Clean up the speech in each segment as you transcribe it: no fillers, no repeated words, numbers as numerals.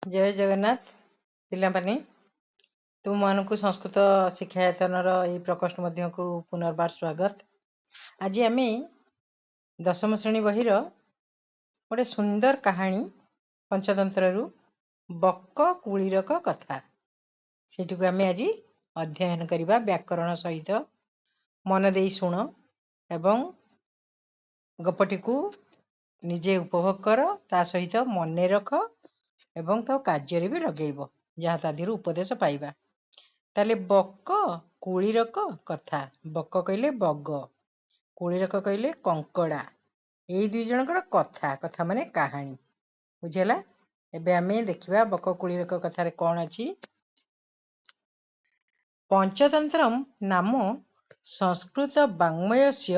जय जगन्नाथ पिलामाने तुमମାନଙ୍କୁ संस्कृत शिक्षायतनर ଏହି ପ୍ରକୋଷ୍ଠ ମଧ୍ୟକୁ ପୁନର୍ବାର ସ୍ୱାଗତ। ଆଜି ଆମେ ଦଶମ ଶ୍ରେଣୀ ବହିର ଗୋଟେ ସୁନ୍ଦର କାହାଣୀ ପଞ୍ଚତନ୍ତ୍ରରୁ ବକ କୁଳିରକ କଥା ସେଠିକୁ ଆମେ ଆଜି ଅଧ୍ୟୟନ କରିବା। ବ୍ୟାକରଣ ସହିତ ମନ ଦେଇ ଶୁଣ ଏବଂ ଗପଟିକୁ ନିଜେ ଉପଭୋଗ କର, ତା ସହିତ ମନେ ରଖ ଏବଂ ତାକୁ କାର୍ଯ୍ୟରେ ବି ଲଗେଇବ, ଯାହା ତା ଦେହରୁ ଉପଦେଶ ପାଇବା। ତାହେଲେ ବକ କୁଳିରକ କଥା। ବକ କହିଲେ ବଗ, କୁଳିରକ କହିଲେ କଙ୍କଡା। ଏଇ ଦୁଇ ଜଣଙ୍କର କଥା, କଥା ମାନେ କାହାଣୀ, ବୁଝିହେଲା। ଏବେ ଆମେ ଦେଖିବା ବକ କୁଳିରକ କଥାରେ କଣ ଅଛି। ପଞ୍ଚତନ୍ତ୍ରମ୍ ନାମ ସଂସ୍କୃତ ବାଙ୍ଗ୍ମୟସ୍ୟ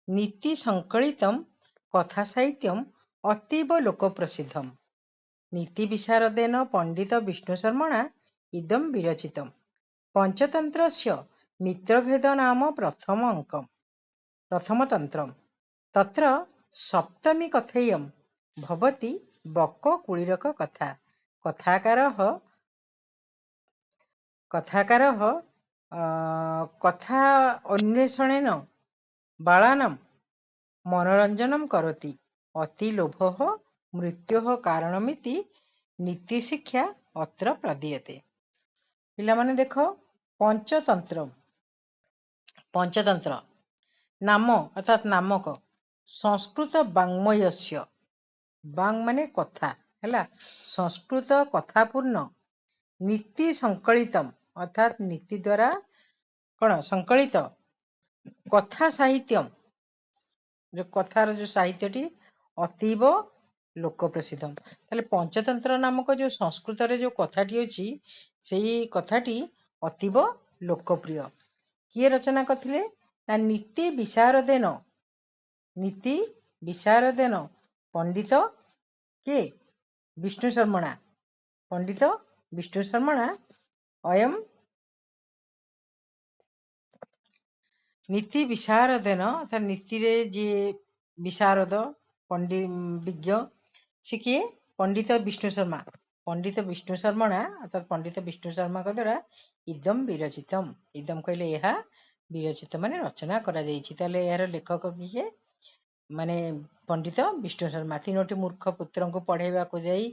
ନୀତି ସଂକଳିତମ୍ କଥା ସାହିତ୍ୟମ୍ ଅତୀବ ଲୋକପ୍ରସିଦ୍ଧମ୍। नीति विशारदेन पंडित विष्णु शर्मणा इदं विरचितम्। पंचतन्त्रस्य मित्रभेद नाम प्रथम अंकम् प्रथम तन्त्रम्। तत्र सप्तमी कथेयं भवति बक कुळिरक कथा। कथाकारः कथा अन्वेषणेन बालानां मनोरंजनं करोति। अति लोभः मृत्योः कारणमिति नीति शिक्षा अत्र प्रदीयते। पिलामाने देखो पंचतंत्र पंचतंत्र नाम अर्थात नामक संस्कृत वाङ्मयस्य, वाङ् माने कथा हैला, संस्कृत कथापूर्ण नीति संकलितम अर्थात नीति द्वारा कौन संकलित कथा साहित्यम, जो कथार जो साहित्यटी अतीब लोक प्रसिद्ध। ताले पंचतंत्र नामक जो संस्कृत रे जो कथाटी अछि सेही कथाटी अतीब लोकप्रिय। किए रचना करथिले ना नीति विशारदेन, नीति विशारदेन पंडित के विष्णु शर्मणा, पंडित विष्णु शर्मणा अयम नीति विशारदेन अर्थात नीति रे जे विशारद पंडित विज्ञ से किए पंडित विष्णु शर्मा, पंडित विष्णु शर्मणा अर्थात पंडित विष्णु शर्मा द्वारा इदम विरचितम। इदम कहले यह विरचित माने रचना करा जायछि। ताले यार लेखक किए माने पंडित विष्णु शर्मा। तीनोटी मूर्ख पुत्र को पढ़ेवा को जाई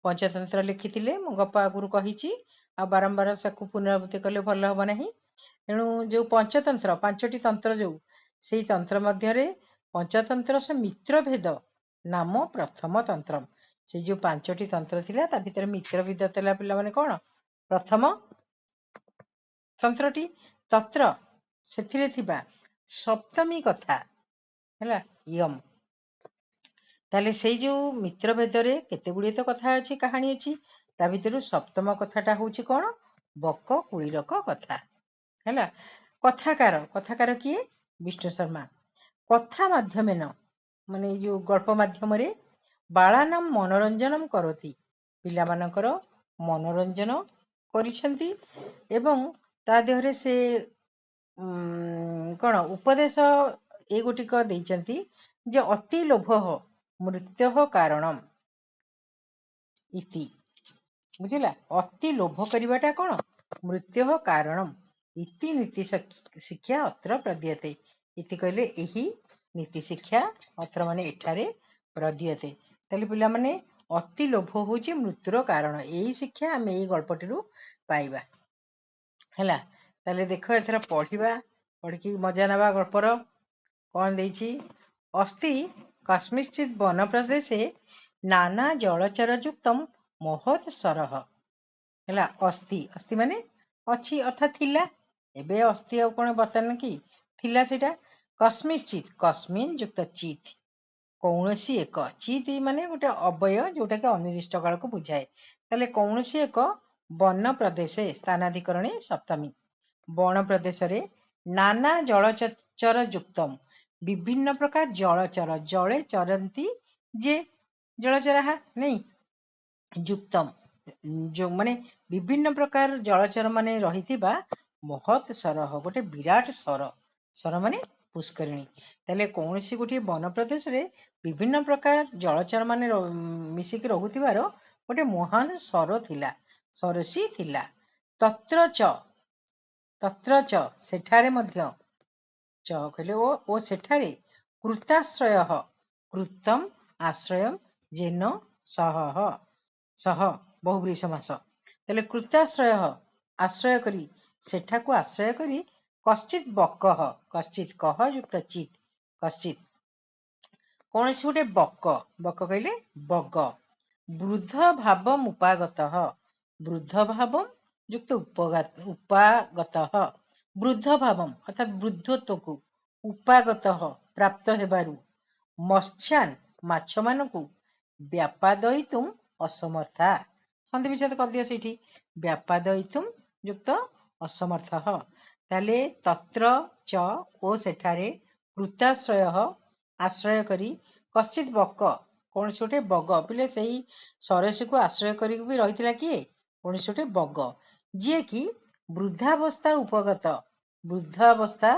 पंचतंत्र लिखिथिले। मु गप आगुरु कहिछि आ बारंबार साकु पुनरावृत्ति कले भल हबो नाही। तेणु जो पंचतंत्र पांचटी तंत्र जो सेही तंत्र मध्यरे पंचतंत्र से मित्र भेद नाम प्रथम तंत्र। से जो पांचटी तंत्र थिला ता भितर मित्र भेद तला पिला माने कोन प्रथम तंत्रटी। तत्र सेथिरे थिबा सप्तमी कथा हैला यम। ताले सेही जो मित्र भेदरे केते गुडी तो कथा अछि, कहानी अछि, ता भितरु सप्तम कथाटा होछि कोन बक कुळिरक कथा हैला। कथाकार, कथाकार किए विष्णु शर्मा। कथा माध्यमेन माने जो गल्प माध्यम रे बालानां मनोरंजनम करोति, पिला मानकर मनोरंजन करिसेंती एवं ता देहरे से कौन उपदेश ए गोटिक देइचंती जे अति लोभः मृत्योः कारणम इति, बुझिला। अति लोभ करिवाटा कोन मृत्योः कारणम इति नीति शिक्षा अत्र प्रदीयते। इति कहले एही नीति शिक्षा अत्र माने एठारे प्रदीयते। ताले पिला माने अति लोभ होची मृत्युर कारण, एही शिक्षा आमे एही गल्पटिरु पाइबा हैला। ताले देखो एथरा पढ़िबा, पढ़िकी मजा नबा गल्पर कौन देइछि। अस्ति कस्मिंश्चित् वन प्रदेशे नाना जलचर युक्तम महत् सरह हैला। अस्ति, अस्ति माने अछि अर्थात थिला, एबे अस्ति आ कोन बर्तन की थिला सेटा। कस्मिंश्चित् कस्मिन युक्त चित् कौनसी एक, चित् माने गोटे अव्यय जोटा के अनिर्दिष्ट काल को बुझाए। ताले कौनसी एक वन प्रदेश स्थानाधिकरणे सप्तमी, वन प्रदेश रे नाना जलचर युक्तम विभिन्न प्रकार जलचर, जले चरंती जे जलचर नहीं युक्तम जो माने विभिन्न प्रकार जलचर माने रहिथिबा महत् सरह गोटे विराट सर, सर माने पुष्करिणी। ताले कौनसी गोटे वन प्रदेश रे विभिन्न प्रकार जलचर माने मिसिक रहुथिबार गोटे महान सर थिला सरसी थिला। तत्र च सेठारे मध्य च कहले ओ सेठारे कृताश्रय कृतम आश्रय जेन सह सह बहुब्रीहि समास तेले कृताश्रय आश्रय करी सेठाकू आश्रय करी कश्चित बकः कश्चित कह युक्त चित कश्चित कौन सी गोटे बक बक कहले बग वृद्ध भाव उपागत वृद्ध भाव युक्त उपागत वृद्ध भाव अर्थात वृद्धत्व को उपागत प्राप्त हेबारु मत्स्यान माछ मानकु व्यापादयितुम असमर्था सन्धि विच्छेद कर दियो सेठी व्यापादयितुम युक्त असमर्थ ताले तत्र च ओ सेठारे कृताश्रय आश्रय करी कश्चित बक कौन से गोटे बग पिले सही सरसी को आश्रय करी भी रही किए कौन से गोटे बग जी कि वृद्धावस्था उपगत वृद्धावस्था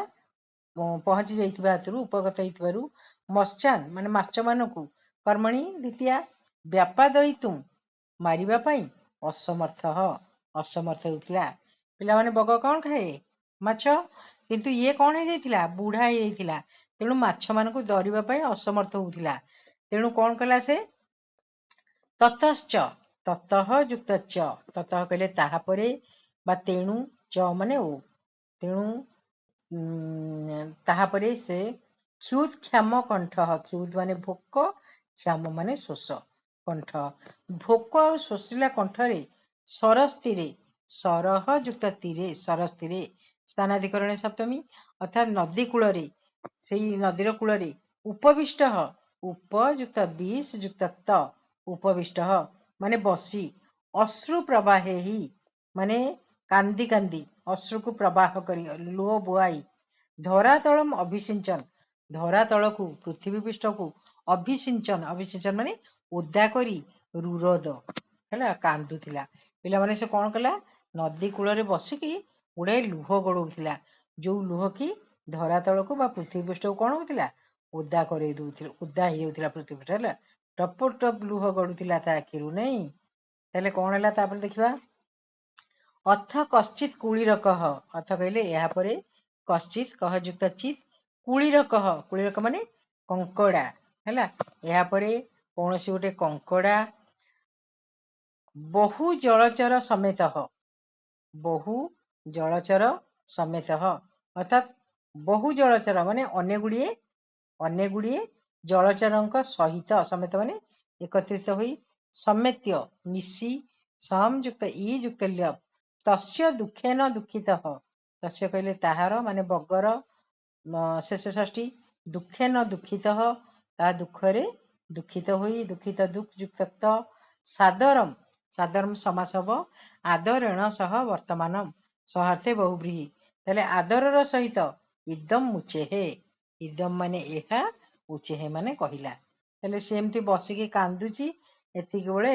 पहुंची जाइथिबा हेतुरु उपगत हेतुबारु मत्स्यान माने माछ मानकु कर्मणि द्वितीया व्यापादयितुम मारिबा पई असमर्थ होउथिला पिला माने बग कौन खाए माछ किंतु ये कौन हो जाइथिला बुढ़ा हो जाइथिला तेणु माछ मानकु धरिबा पई असमर्थ होउथिला तेणु कौन कला से ततश्च ततः युक्त च ततः कहले ताहा परे बा तेणु च माने ओ तेणु ताहा परे से क्षुद क्षम कंठ क्षुद माने भोक क्षम माने शोष कंठ भोक और शोषिला कंठरे सरस्तिरे सरह युक्त तीरे सरस्तिरे स्थानाधिकरण सप्तमी अर्थात नदी कूल से नदीर कूल उपविष्ट उपयुक्त बीस युक्त त उपविष्ट माने बसी अश्रु प्रवाहे ही माने कांदी कांदी अश्रु को प्रवाह करी लुह बुआई धरातलम अभिसिंचन धरातल को पृथ्वी पृष्ठ को अभिसिंचन अभिसिंचन माने ओदा करी रुरोद है कांदुला पिला माने से कौन कला नदी कूल बसिकी गुड़ाए लुह गड़ौला जो लुह कि धरातल को पृथ्वी पृष्ठ को कौन होता ओदा कर ओदा हो पृथ्वी पृष्ठ है टप टप लुह गड़ुला ता आखिरु नहीं ताले कौन है तापर देखा अथ कश्चित कुलीर कह अथ कहले यहाँ पर कश्चित कह युक्त चित कुलीर कह माने कंकड़ा है यहाँ पर कौन सी गोटे कंकड़ा बहु जलचर समेत बहु जलचर समेत अर्थात बहु जलचर माने अनेक गुड़िए जलचर सहित समेत माने एकत्रित हुई समेत्य मिसी सम युक्त ई युक्त ल्यप तस्य दुखे न दुखित तस्य कहले ताहार माने बगर शेष षष्ठी दुखे न दुखित ता दुखरे दुखित हुई दुखित दुख युक्त सादरम सादरम समास हब आदरेण सह वर्तमान सहार्थे बहुब्रीहि ताले आदरर सहित इदम मुचेहे इदम माने एहा उचेहे माने कहिला ताले सेमती बसिकी कांदुची एतिक बेले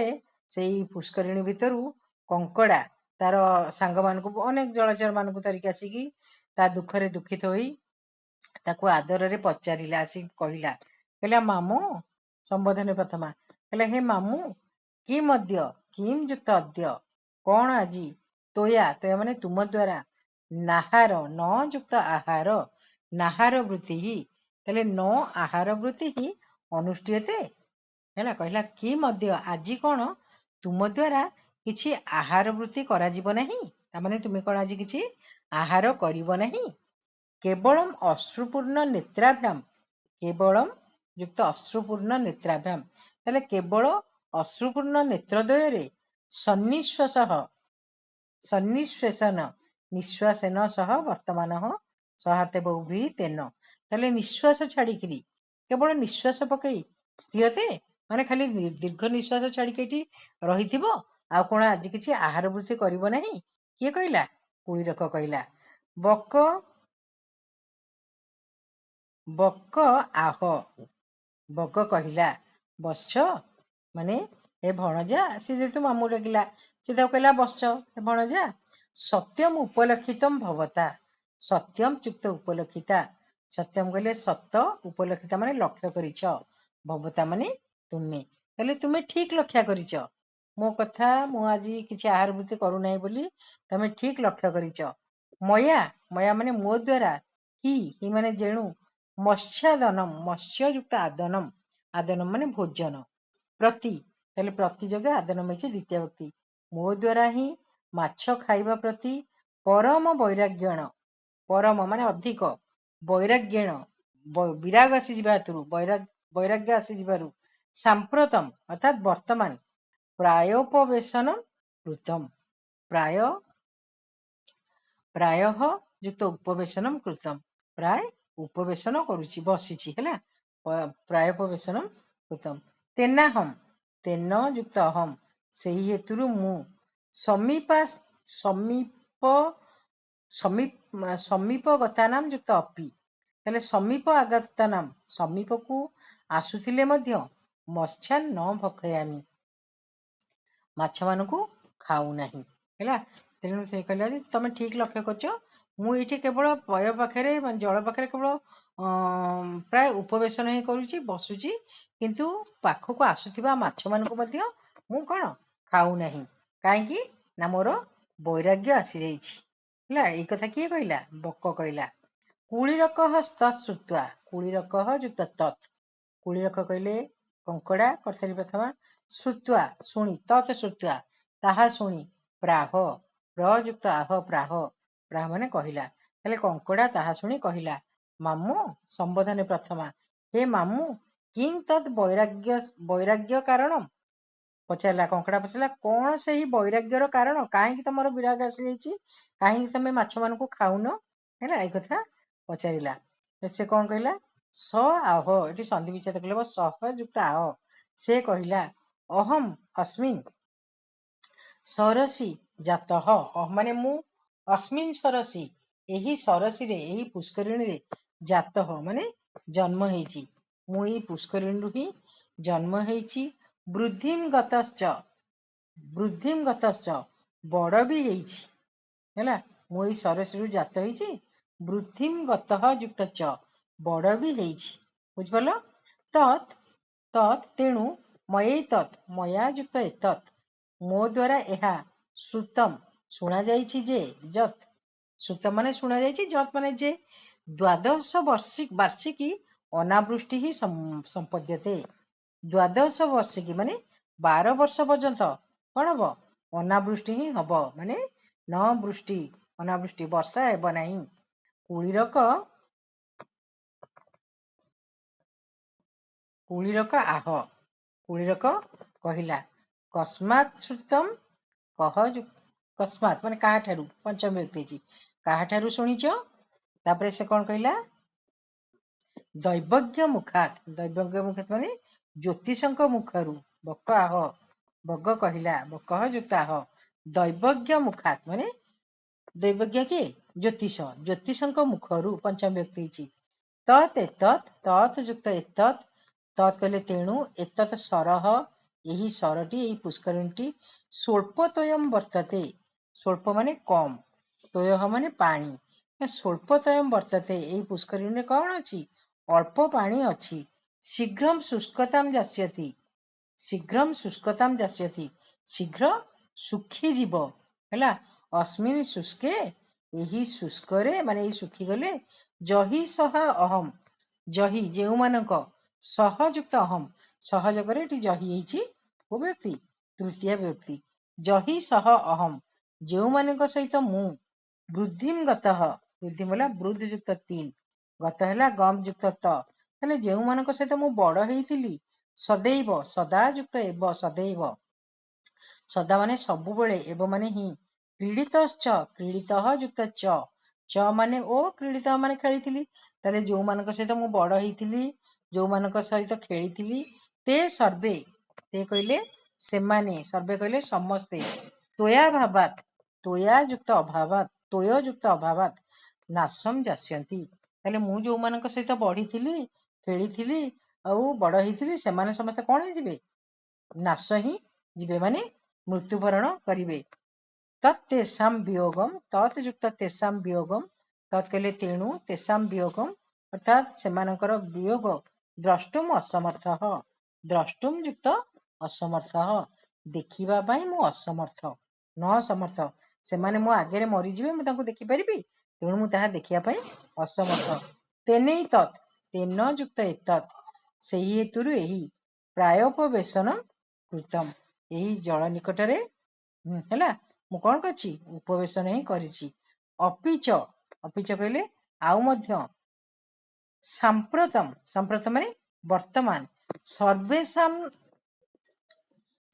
सेई पुष्करिणी भितरु कंकड़ा तार सांग मानकु अनेक जलचर मानकु धरिक आसिकी ता दुखरे दुखित होई ताकू आदर पचारिला आसिक कहिला कहला मामू संबोधन प्रथमा कहला हे मामू कि मध्य किम युक्त अद्य कौन आज तोया तोया माने तुम द्वारा नाहार न युक्त आहार नाहार वृत्ति ही तले न आहार वृत्ति ही अनुष्ठियते है कहला कि मध्य आज कौन तुम द्वारा किछि आहार वृत्ति करा जीव नहीं तामाने तुमे कौन आज किछि आहार करिव नहीं केवलम अश्रुपूर्ण नेत्राभ्याम केवलम युक्त अश्रुपूर्ण नेत्राभ्याम ताले केवल अश्रुपूर्ण नेत्रद्वय सन्निश्वास सन्निश्वेसन निश्वासन सह वर्तमान सहार्थे बहुब्रीहि तेन ताले निश्वास छाड़िकी केवल निश्वास पकई स्थियते माने खाली दीर्घ निश्वास छाड़िकी रही आ कौन आज किसी आहार वृत्ति करिव नहीं किए कहला कुलीरक कहला बक बक आह बग कहला बस्छ माने हे भणजा सी जेतु मामू डाकिला सी कहला बस्छ हे भणजा सत्यम उपलक्षितम भवता सत्यम चुक्त उपलक्षिता सत्यम कहले सत्य उपलक्षिता माने लक्ष्य करिछ भवता माने तुम्हें कहले तुम्हें ठीक लक्ष्य करिछ मो कथा मु आज किसी आहार वृत्ति करूना बोली तमे ठीक लक्ष्य करिच। मया मया माने मो द्वारा ही माने जेणु मत्स्यादनम मत्स्य युक्त आदनम आदनम माने भोजन प्रति ताले प्रति जगह आदनम है द्वितीय व्यक्ति मो द्वारा ही माछ खाइबा प्रति परम वैराग्यण परम माने अधिक वैराग्यण विराग आसी जिबा हेतु वैराग्य आसी जिबारु सांप्रतम अर्थात वर्तमान प्रायोपवेशनम कृतम प्राय प्रायः युक्त उपवेशनम कृतम प्राय उपवेशन करुची बसीची हैला प्रायोपवेशनम कृतम तेना हम तेन युक्त अहम सेही हेतुरु मु समीपा समीप समीप गतानाम युक्त अपि हेले समीप आगतानाम समीप को आसुथिले मध्य मत्स्यान न भक्षयामि माछ मानकु खाऊ नाही हैला तेणु से कहला जे तमे ठीक लक्ष्य करछ मु एठी केवल पय पाखरे जल पाखरे केवल प्राय उपवेशन ही करूची बसुची किंतु पाखको आसुथिबा माछ मानकु मध्य मु कोन खाऊ नाही काहे कि ना मोर वैराग्य आसी जाईछि हैला ए कथा किए कहला बक कहला कुलीरकः तत्सुत्वा कुलीरकः युक्त तत् कुलीरक कहले कंकड़ा करथली प्रथमा श्रुत्वा शुणी तत् श्रुत्वा ताहा शुणी प्राह प्रयुक्त आह प्राह प्राह माने कहला हेले कंकड़ा ताहा शुणी कहला मामू संबोधन प्रथमा हे मामू किं तत् वैराग्य कारणम पचारा कंकड़ा पचारा कौन से ही वैराग्यर कारण कहीं तुम विराग आसी जाइए कहीं तुम माछ मान को खाऊन है कथा पचारा से कौन कहला स आह ये संधि विच्छेद कले सह युक्त आह से कहला अहम अस्मिन् सरसी जात माने मु अस्मिन् सरसी यही सरसी रे यही पुष्करिणी रे जात माने जन्म हेची मु यही पुष्करिणी ही जन्म हेची वृद्धिम गतश्च बड़ भी हेची हैला मु यही सरसी रु जात हेची वृद्धिम गतः युक्त च बड़ भी हेची बुझिपाल तत् तत् तेणु मयै तत् मया युक्त एतत् मो द्वारा एहा श्रुतम शुणा जाइछि जे जत श्रुतम माने शुणा जाइछि जत माने जे द्वादश वार्षिकी अनावृष्टि ही संपद्यते द्वादश वार्षिकी माने 12 वर्ष पर्यंत कौन हम अनावृष्टि ही हम माने न वृष्टि अनावृष्टि वर्षा हेब नाही कुलीरक आह कुलीरक कहला कस्मात् श्रुतम कह कस्मात् माने काहा ठारू पंचम व्यक्ति काहा ठारू शुणिच तापरे से कौन कहला दैवज्ञ मुखात माने ज्योतिषंक मुखरू बक आह बग कहला बक युक्त आह दैवज्ञ मुखात माने दैवज्ञ के ज्योतिषंक मुखरू पंचम व्यक्ति तत् एतत् तत् युक्त एतत् तत् कहले तेणु एतत् सरह यही सरटी यही पुष्करिणी स्वल्पतोयम वर्तते स्वल्प माने कम तोयः माने पानी स्वल्पतोयम वर्तते यही पुष्करिणी कौन अच्छी अल्प पानी अच्छी शीघ्रम शुष्कताम जास्यति शीघ्र सुखी जीव हैला अस्मिन् शुष्के यही शुष्करे माने सुखी गले जही सह अहम जही जेउ मानक सहयुक्त अहम सहजगरे जही हेची वो व्यक्ति तृतीय व्यक्ति जही सह अहम जेउ मानक सहित मु वृद्धिम गतः वृद्धि बोला वृद्ध युक्त 3 गत है गम युक्त त हेले जेउ मानक सहित मु बड़ हेइथिली सदैव सदा युक्त एव सदैव सदा माने सबु बेले एव माने ही क्रीडितश्च क्रीडितः युक्त च माने ओ क्रीडित माने खेलिथिली ताले जो मानक सहित मु बड़ हेइथिली जो मानक सहित खेलिथिली ते सर्वे ते कहले से माने सर्वे कहले समस्ते तोया भावात तोया युक्त अभावात तोय युक्त अभावात नाशम जास्यन्ति ताले मु जो मानक सहित बढ़िथिली खेलिथिली आउ बड़ हेइथिली से माने समस्त कोन हे जिवे नाश ही जिवे माने मृत्युवरण करिवे तत्तेषाम वियोगम तत् युक्त तेषाम वियोगम तत् कहले तेणु तेषाम वियोगम अर्थात सेमानकर वियोग द्रष्टुम असमर्थः द्रष्टुम युक्त असमर्थः ଦେଖିବା ପାଇଁ ମୁଁ ଅସମର୍ଥ ନ ସମର୍ଥ ସେମାନେ ମୋ ଆଗରେ ମରିଯିବେ ମୁଁ ତାଙ୍କୁ ଦେଖିପାରିବି ତେଣୁ ମୁଁ ତାହା ଦେଖିବା ପାଇଁ ଅସମର୍ଥ ତେନେଇ ତତ୍ ତେନ ଯୁକ୍ତ ଏତତ୍ ସେହି ହେତୁରୁ ଏହି ପ୍ରାୟୋପବେଶନ କୃତମ୍ ଏହି ଜଳ ନିକଟରେ ହେଲା ମୁଁ କଣ କରିଛି ଉପବେଶନ ହିଁ କରିଛି ଅପିଚ ଅପିଚ କହିଲେ ଆଉ ମଧ୍ୟ ସାମ୍ପ୍ରତମ ମାନେ ବର୍ତ୍ତମାନ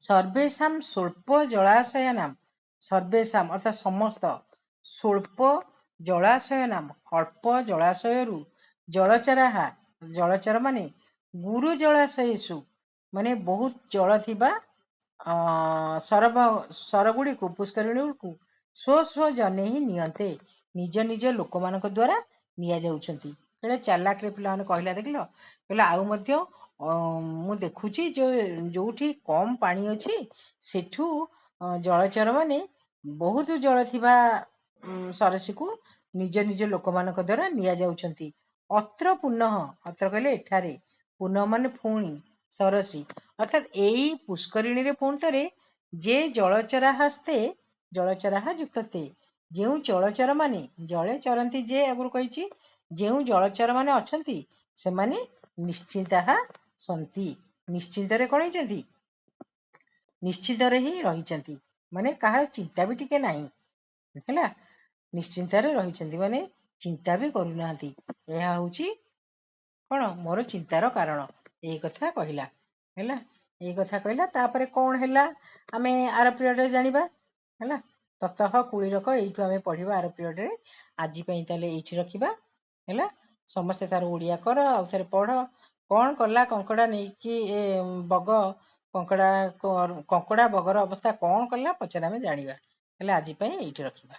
ସର୍ବେଶାମ୍ ସ୍ୱଳ୍ପ ଜଳାଶୟାନାମ୍ ସର୍ବେଶାମ୍ ଅର୍ଥାତ୍ ସମସ୍ତ ସ୍ୱଳ୍ପ ଜଳାଶୟାନାମ୍ ଅଳ୍ପ ଜଳାଶୟରୁ ଜଳଚରାହା ଜଳଚର ମାନେ ଗୁରୁ ଜଳାଶୟେଷୁ ମାନେ ବହୁତ ଜଳ ଥିବା ସରଗୁଡ଼ିକୁ ପୁଷ୍କରିଣୀକୁ ସ୍ୱ ଜନେ ହିଁ ନିଅନ୍ତେ ନିଜ ନିଜ ଲୋକମାନଙ୍କ ଦ୍ୱାରା ନିଆଯାଉଛନ୍ତି ହେଲେ ଚାଲାକରେ ପିଲାମାନେ କହିଲା ଦେଖିଲ କହିଲା ଆଉ ମଧ୍ୟ ମୁଁ ଦେଖୁଛି ଯୋଉଠି କମ ପାଣି ଅଛି ସେଠୁ ଜଳଚର ମାନେ ବହୁତ ଜଳ ଥିବା ସରସୀକୁ ନିଜ ନିଜ ଲୋକମାନଙ୍କ ଦ୍ୱାରା ନିଆଯାଉଛନ୍ତି ଅତ୍ର ପୁନଃ ଅତ୍ର କହିଲେ ଏଠାରେ ପୁନଃ ମାନେ ପୁଣି ସରସୀ ଅର୍ଥାତ୍ ଏଇ ପୁଷ୍କରିଣୀରେ ପୁଣି ଥରେ ଯେ ଜଳଚରାହା ଯୁକ୍ତ ତେ ଯେଉଁ ଜଳଚର ମାନେ ଜଳେ ଚରନ୍ତି ଯେ ଆଗରୁ କହିଛି ଯେଉଁ ଜଳଚର ମାନେ ଅଛନ୍ତି ସେମାନେ ନିଶ୍ଚିନ୍ତା ସନ୍ତି ନିଶ୍ଚିନ୍ତରେ କଣ ହେଇଛନ୍ତି ନିଶ୍ଚିନ୍ତରେ ହିଁ ରହିଛନ୍ତି ମାନେ କାହାର ଚିନ୍ତା ବି ଟିକେ ନାହିଁ ହେଲା ନିଶ୍ଚିନ୍ତରେ ରହିଛନ୍ତି ମାନେ ଚିନ୍ତା ବି କରୁନାହାନ୍ତି ଏହା ହଉଛି କଣ ମୋର ଚିନ୍ତାର କାରଣ ଏଇ କଥା କହିଲା ହେଲା ଏଇ କଥା କହିଲା ତାପରେ କଣ ହେଲା ଆମେ ଆର ପିରିୟଡରେ ଜାଣିବା ହେଲା ତତଃ କୁଳୀରକ ଏଇଠୁ ଆମେ ପଢିବା ଆର ପିରିୟଡରେ ଆଜି ପାଇଁ ତାହେଲେ ଏଇଠି ରଖିବା ହେଲା ସମସ୍ତେ ତାର ଓଡିଆ କର ଆଉ ଥରେ ପଢ କଣ କଲା କଙ୍କଡା ନେଇକି ବଗ କଙ୍କଡା ବଗର ଅବସ୍ଥା କଣ କଲା ପଛରେ ଆମେ ଜାଣିବା ହେଲେ ଆଜି ପାଇଁ ଏଇଠି ରଖିବା